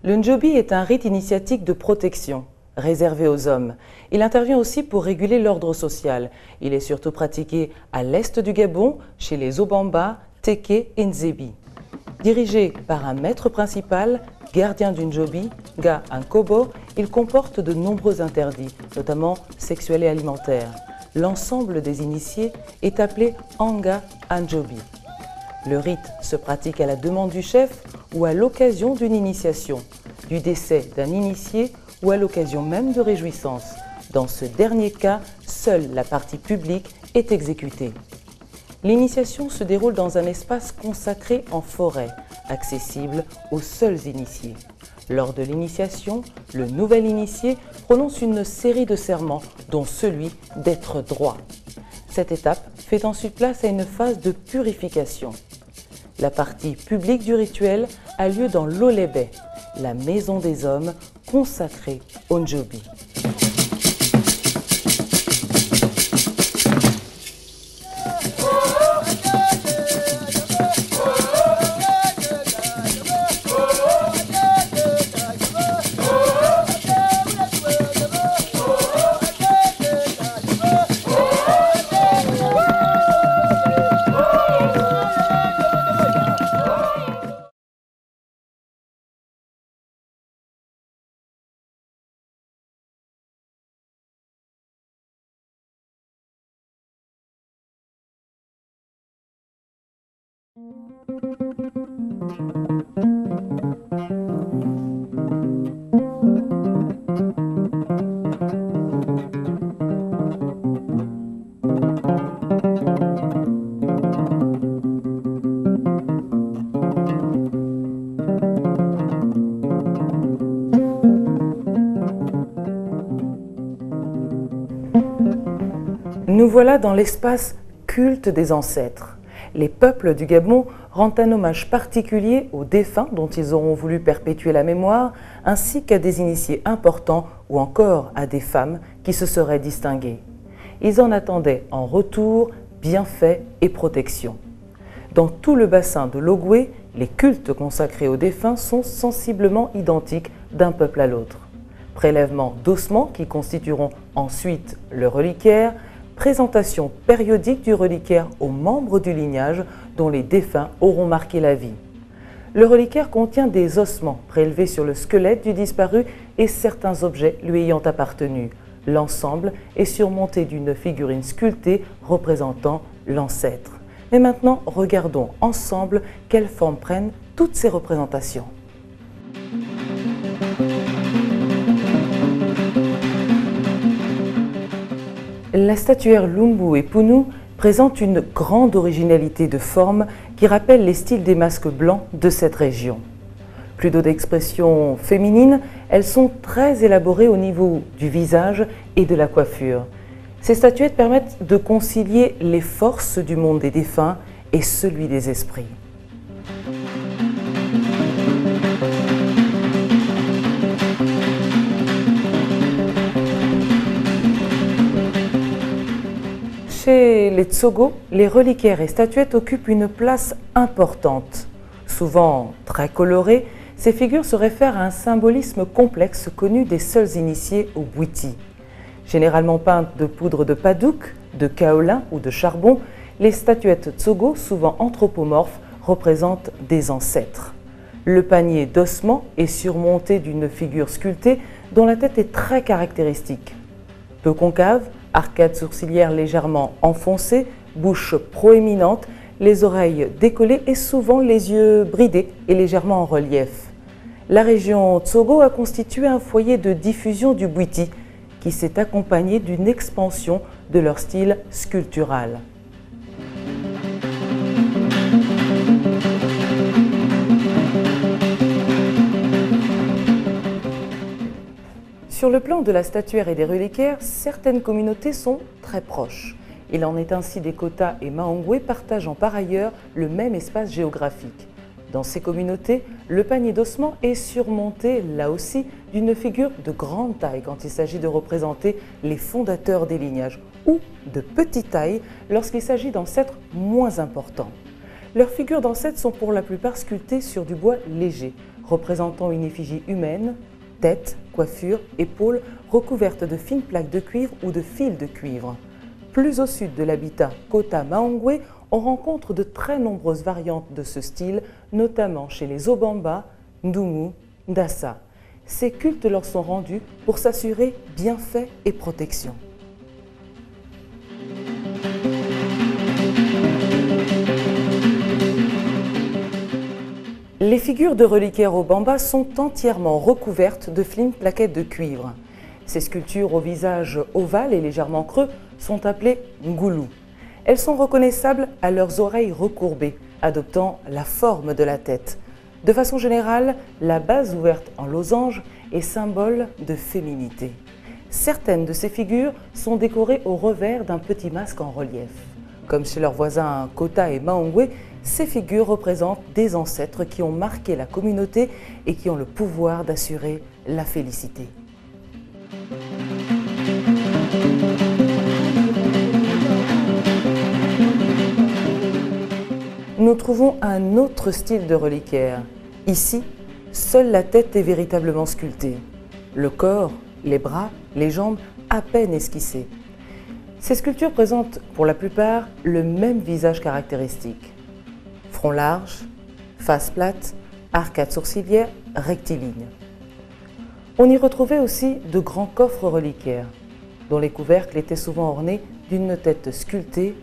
Le Njobi est un rite initiatique de protection, réservé aux hommes. Il intervient aussi pour réguler l'ordre social. Il est surtout pratiqué à l'est du Gabon, chez les Obamba, Teke et Nzebi. Dirigé par un maître principal, gardien du Njobi, Nga Nkobo, il comporte de nombreux interdits, notamment sexuels et alimentaires. L'ensemble des initiés est appelé Anga Njobi. Le rite se pratique à la demande du chef ou à l'occasion d'une initiation, du décès d'un initié ou à l'occasion même de réjouissances. Dans ce dernier cas, seule la partie publique est exécutée. L'initiation se déroule dans un espace consacré en forêt, accessible aux seuls initiés. Lors de l'initiation, le nouvel initié prononce une série de serments, dont celui d'être droit. Cette étape fait ensuite place à une phase de purification. La partie publique du rituel a lieu dans l'Olébé, la maison des hommes consacrée au Njobi. Nous voilà dans l'espace culte des ancêtres. Les peuples du Gabon rendent un hommage particulier aux défunts dont ils auront voulu perpétuer la mémoire, ainsi qu'à des initiés importants ou encore à des femmes qui se seraient distinguées. Ils en attendaient en retour bienfaits et protection. Dans tout le bassin de l'Ogoué, les cultes consacrés aux défunts sont sensiblement identiques d'un peuple à l'autre. Prélèvement d'ossements qui constitueront ensuite le reliquaire, présentation périodique du reliquaire aux membres du lignage dont les défunts auront marqué la vie. Le reliquaire contient des ossements prélevés sur le squelette du disparu et certains objets lui ayant appartenu. L'ensemble est surmonté d'une figurine sculptée représentant l'ancêtre. Mais maintenant, regardons ensemble quelle forme prennent toutes ces représentations. La statuaire Lumbu et Punu présente une grande originalité de forme qui rappelle les styles des masques blancs de cette région. Plutôt d'expression féminine, elles sont très élaborées au niveau du visage et de la coiffure. Ces statuettes permettent de concilier les forces du monde des défunts et celui des esprits. Chez les Tsogo, les reliquaires et statuettes occupent une place importante. Souvent très colorées, ces figures se réfèrent à un symbolisme complexe connu des seuls initiés au Bwiti. Généralement peintes de poudre de padouk, de kaolin ou de charbon, les statuettes Tsogo, souvent anthropomorphes, représentent des ancêtres. Le panier d'ossements est surmonté d'une figure sculptée dont la tête est très caractéristique. Peu concave, arcade sourcilière légèrement enfoncée, bouche proéminente, les oreilles décollées et souvent les yeux bridés et légèrement en relief. La région Tsogo a constitué un foyer de diffusion du Bwiti qui s'est accompagné d'une expansion de leur style sculptural. Sur le plan de la statuaire et des reliquaires, certaines communautés sont très proches. Il en est ainsi des Kota et Mahongwe partageant par ailleurs le même espace géographique. Dans ces communautés, le panier d'ossements est surmonté, là aussi, d'une figure de grande taille quand il s'agit de représenter les fondateurs des lignages, ou de petite taille lorsqu'il s'agit d'ancêtres moins importants. Leurs figures d'ancêtres sont pour la plupart sculptées sur du bois léger, représentant une effigie humaine, tête, coiffure, épaules recouvertes de fines plaques de cuivre ou de fils de cuivre. Plus au sud de l'habitat Kota Maongwe, on rencontre de très nombreuses variantes de ce style, notamment chez les Obamba, Ndungu, Ndassa. Ces cultes leur sont rendus pour s'assurer bienfaits et protection. Les figures de reliquaires Obamba sont entièrement recouvertes de fines plaquettes de cuivre. Ces sculptures au visage ovale et légèrement creux sont appelées Ngulu. Elles sont reconnaissables à leurs oreilles recourbées, adoptant la forme de la tête. De façon générale, la base ouverte en losange est symbole de féminité. Certaines de ces figures sont décorées au revers d'un petit masque en relief. Comme chez leurs voisins Kota et Maongwe, ces figures représentent des ancêtres qui ont marqué la communauté et qui ont le pouvoir d'assurer la félicité. Nous trouvons un autre style de reliquaire. Ici, seule la tête est véritablement sculptée. Le corps, les bras, les jambes, à peine esquissés. Ces sculptures présentent pour la plupart le même visage caractéristique. Front large, face plate, arcade sourcilière, rectiligne. On y retrouvait aussi de grands coffres reliquaires, dont les couvercles étaient souvent ornés d'une tête sculptée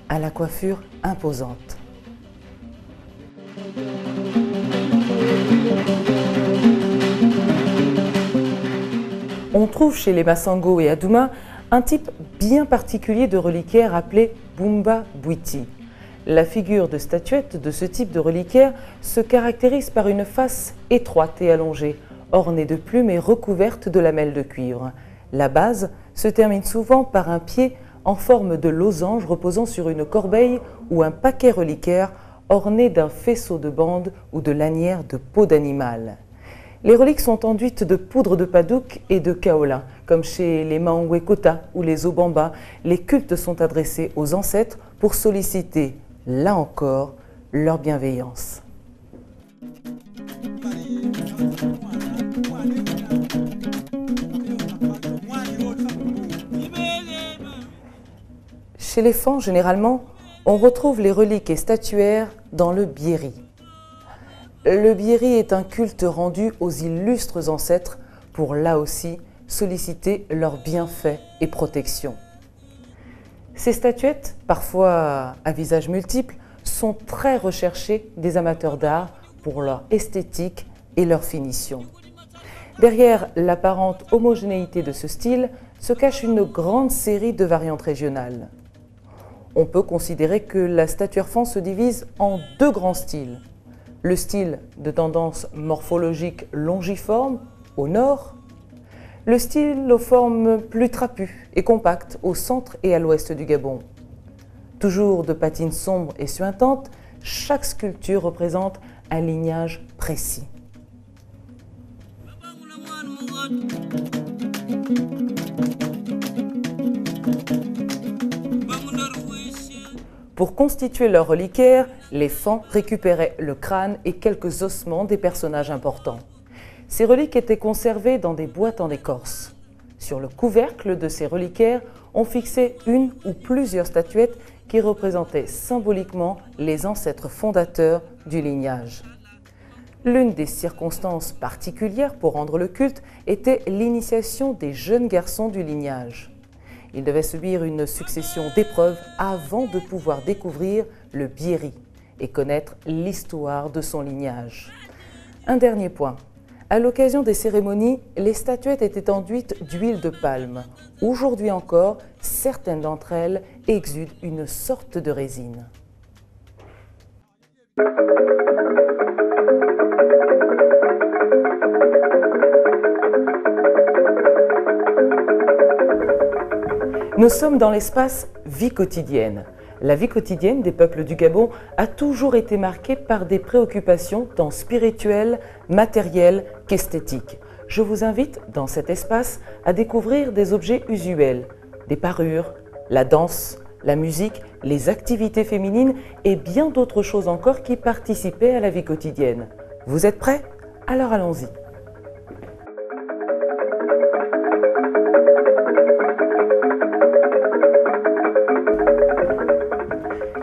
à la coiffure imposante. On trouve chez les Masango et Adouma un type bien particulier de reliquaire appelé Bumba Bwiti. La figure de statuette de ce type de reliquaire se caractérise par une face étroite et allongée, ornée de plumes et recouverte de lamelles de cuivre. La base se termine souvent par un pied en forme de losange reposant sur une corbeille ou un paquet reliquaire orné d'un faisceau de bandes ou de lanières de peau d'animal. Les reliques sont enduites de poudre de padouk et de kaolin, comme chez les Maongwe Kota ou les Obamba. Les cultes sont adressés aux ancêtres pour solliciter, là encore, leur bienveillance. Chez les Fans, généralement, on retrouve les reliques et statuaires dans le bieri. Le bieri est un culte rendu aux illustres ancêtres pour, là aussi, solliciter leurs bienfaits et protection. Ces statuettes, parfois à visage multiple, sont très recherchées des amateurs d'art pour leur esthétique et leur finition. Derrière l'apparente homogénéité de ce style se cache une grande série de variantes régionales. On peut considérer que la statuaire Fan se divise en deux grands styles. Le style de tendance morphologique longiforme au nord, le style aux formes plus trapues et compactes au centre et à l'ouest du Gabon. Toujours de patines sombres et suintantes, chaque sculpture représente un lignage précis. Pour constituer leur reliquaire, les Fans récupéraient le crâne et quelques ossements des personnages importants. Ces reliques étaient conservées dans des boîtes en écorce. Sur le couvercle de ces reliquaires, on fixait une ou plusieurs statuettes qui représentaient symboliquement les ancêtres fondateurs du lignage. L'une des circonstances particulières pour rendre le culte était l'initiation des jeunes garçons du lignage. Ils devaient subir une succession d'épreuves avant de pouvoir découvrir le bieri et connaître l'histoire de son lignage. Un dernier point. À l'occasion des cérémonies, les statuettes étaient enduites d'huile de palme. Aujourd'hui encore, certaines d'entre elles exudent une sorte de résine. Nous sommes dans l'espace vie quotidienne. La vie quotidienne des peuples du Gabon a toujours été marquée par des préoccupations tant spirituelles, matérielles qu'esthétiques. Je vous invite dans cet espace à découvrir des objets usuels, des parures, la danse, la musique, les activités féminines et bien d'autres choses encore qui participaient à la vie quotidienne. Vous êtes prêts? Alors allons-y.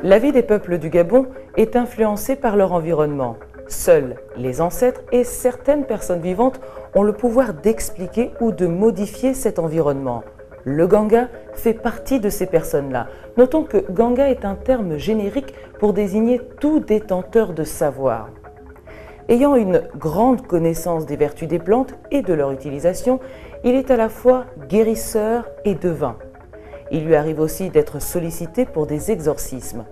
La vie des peuples du Gabon est influencée par leur environnement. Seuls les ancêtres et certaines personnes vivantes ont le pouvoir d'expliquer ou de modifier cet environnement. Le Ganga fait partie de ces personnes-là. Notons que Ganga est un terme générique pour désigner tout détenteur de savoir. Ayant une grande connaissance des vertus des plantes et de leur utilisation, il est à la fois guérisseur et devin. Il lui arrive aussi d'être sollicité pour des exorcismes.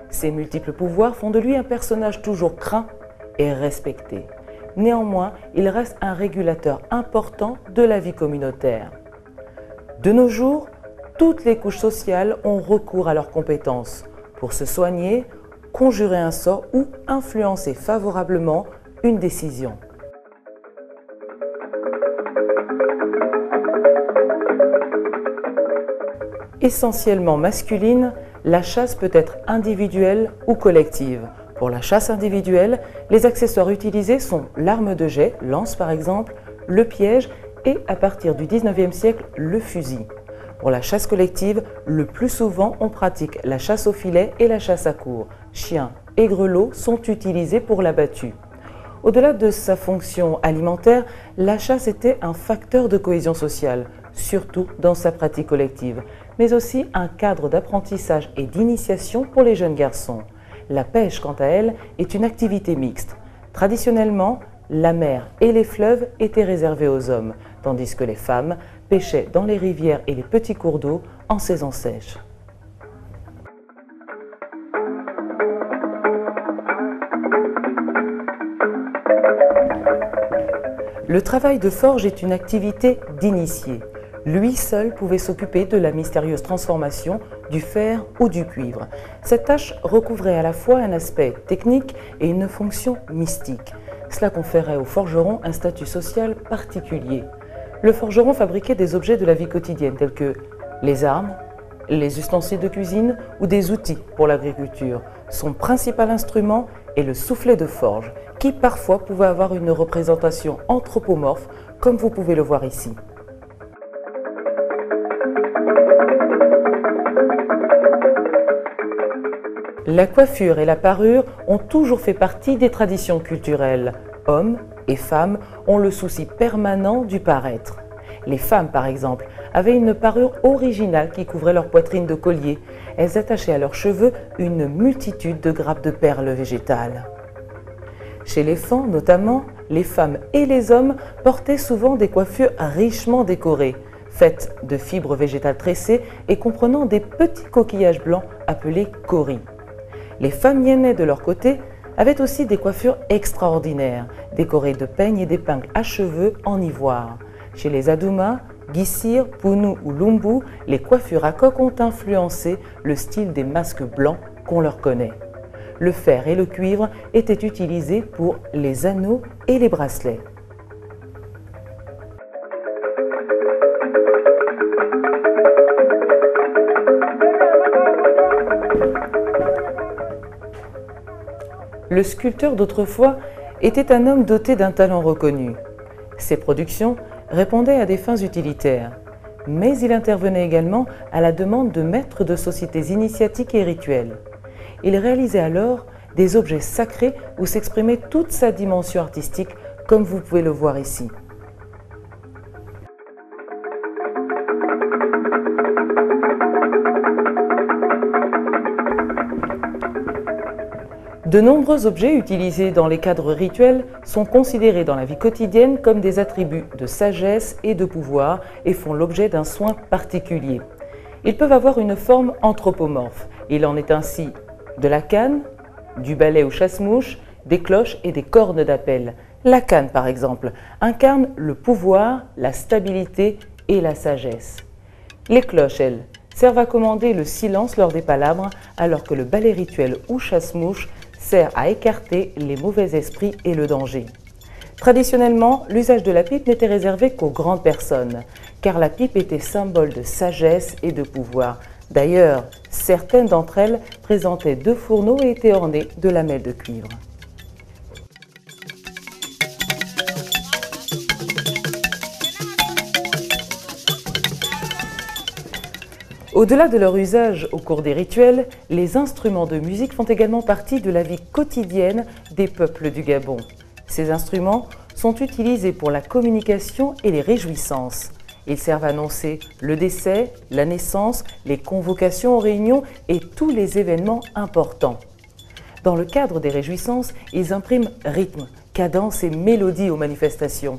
Ses multiples pouvoirs font de lui un personnage toujours craint et respecté. Néanmoins, il reste un régulateur important de la vie communautaire. De nos jours, toutes les couches sociales ont recours à leurs compétences pour se soigner, conjurer un sort ou influencer favorablement une décision. Essentiellement masculine, la chasse peut être individuelle ou collective. Pour la chasse individuelle, les accessoires utilisés sont l'arme de jet, lance par exemple, le piège et, à partir du 19e siècle, le fusil. Pour la chasse collective, le plus souvent, on pratique la chasse au filet et la chasse à courre. Chiens et grelots sont utilisés pour la battue. Au-delà de sa fonction alimentaire, la chasse était un facteur de cohésion sociale, surtout dans sa pratique collective, mais aussi un cadre d'apprentissage et d'initiation pour les jeunes garçons. La pêche, quant à elle, est une activité mixte. Traditionnellement, la mer et les fleuves étaient réservés aux hommes, tandis que les femmes pêchaient dans les rivières et les petits cours d'eau en saison sèche. Le travail de forge est une activité d'initié. Lui seul pouvait s'occuper de la mystérieuse transformation du fer ou du cuivre. Cette tâche recouvrait à la fois un aspect technique et une fonction mystique. Cela conférait au forgeron un statut social particulier. Le forgeron fabriquait des objets de la vie quotidienne tels que les armes, les ustensiles de cuisine ou des outils pour l'agriculture. Son principal instrument est le soufflet de forge, qui parfois pouvait avoir une représentation anthropomorphe, comme vous pouvez le voir ici. La coiffure et la parure ont toujours fait partie des traditions culturelles. Hommes et femmes ont le souci permanent du paraître. Les femmes, par exemple, avaient une parure originale qui couvrait leur poitrine de collier. Elles attachaient à leurs cheveux une multitude de grappes de perles végétales. Chez les Fans, notamment, les femmes et les hommes portaient souvent des coiffures richement décorées, faites de fibres végétales tressées et comprenant des petits coquillages blancs appelés kauris. Les femmes yénais, de leur côté, avaient aussi des coiffures extraordinaires, décorées de peignes et d'épingles à cheveux en ivoire. Chez les Adouma, Gissir, Pounou ou Lumbu, les coiffures à coque ont influencé le style des masques blancs qu'on leur connaît. Le fer et le cuivre étaient utilisés pour les anneaux et les bracelets. Le sculpteur d'autrefois était un homme doté d'un talent reconnu. Ses productions répondaient à des fins utilitaires, mais il intervenait également à la demande de maîtres de sociétés initiatiques et rituelles. Il réalisait alors des objets sacrés où s'exprimait toute sa dimension artistique, comme vous pouvez le voir ici. De nombreux objets utilisés dans les cadres rituels sont considérés dans la vie quotidienne comme des attributs de sagesse et de pouvoir et font l'objet d'un soin particulier. Ils peuvent avoir une forme anthropomorphe. Il en est ainsi de la canne, du balai ou chasse-mouche, des cloches et des cornes d'appel. La canne, par exemple, incarne le pouvoir, la stabilité et la sagesse. Les cloches, elles, servent à commander le silence lors des palabres, alors que le balai rituel ou chasse-mouche sert à écarter les mauvais esprits et le danger. Traditionnellement, l'usage de la pipe n'était réservé qu'aux grandes personnes, car la pipe était symbole de sagesse et de pouvoir. D'ailleurs, certaines d'entre elles présentaient 2 fourneaux et étaient ornées de lamelles de cuivre. Au-delà de leur usage au cours des rituels, les instruments de musique font également partie de la vie quotidienne des peuples du Gabon. Ces instruments sont utilisés pour la communication et les réjouissances. Ils servent à annoncer le décès, la naissance, les convocations aux réunions et tous les événements importants. Dans le cadre des réjouissances, ils impriment rythme, cadence et mélodie aux manifestations.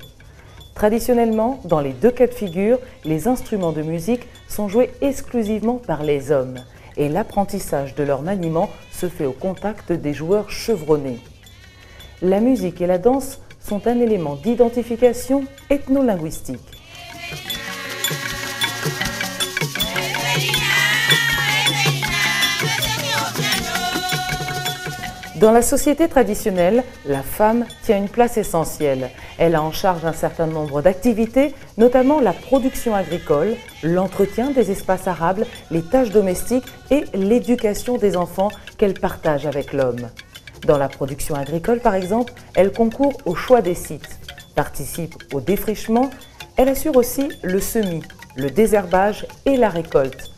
Traditionnellement, dans les deux cas de figure, les instruments de musique sont joués exclusivement par les hommes et l'apprentissage de leur maniement se fait au contact des joueurs chevronnés. La musique et la danse sont un élément d'identification ethno-linguistique. Dans la société traditionnelle, la femme tient une place essentielle. Elle a en charge un certain nombre d'activités, notamment la production agricole, l'entretien des espaces arables, les tâches domestiques et l'éducation des enfants qu'elle partage avec l'homme. Dans la production agricole, par exemple, elle concourt au choix des sites, participe au défrichement, elle assure aussi le semis, le désherbage et la récolte.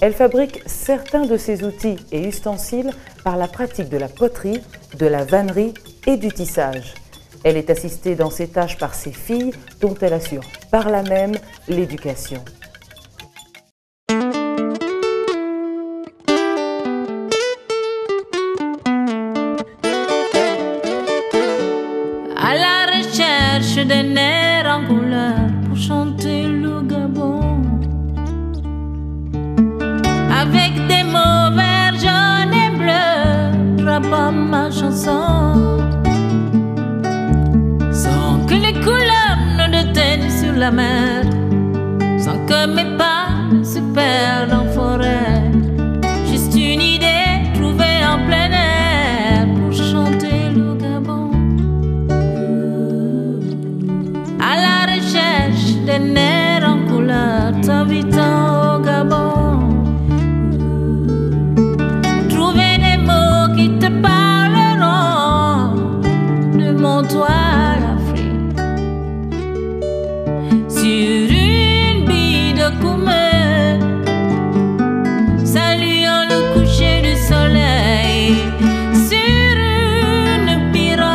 Elle fabrique certains de ses outils et ustensiles par la pratique de la poterie, de la vannerie et du tissage. Elle est assistée dans ses tâches par ses filles, dont elle assure par là même l'éducation. À la recherche d'un air en couleur pour chanter le Gabon. Avec des mots verts, jaunes et bleus, drapant ma chanson. Sans que les couleurs ne déteignent sur la mer, sans que mes pas se perdent en forêt. Juste une idée trouvée en plein air pour chanter le Gabon. À la recherche d'un air en couleur, t'invitant au Gabon. Toi l'Afrique sur une bille de Koumé, saluant le coucher du soleil sur une pirogue,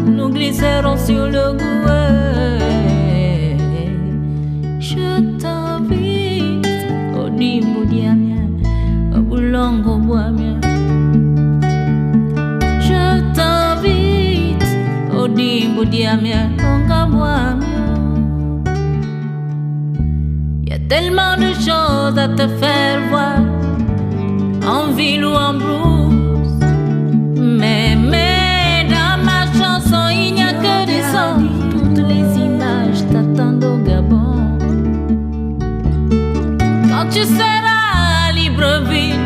nous glisserons sur le gouet. Je t'invite au Dimbo Diamien, au Boulongo Boamien. Dimbo Diamien, il y a tellement de choses à te faire voir, en ville ou en blues. Mais dans ma chanson, il n'y a que des sons. Toutes les images t'attendent au Gabon. Quand tu seras à Libreville,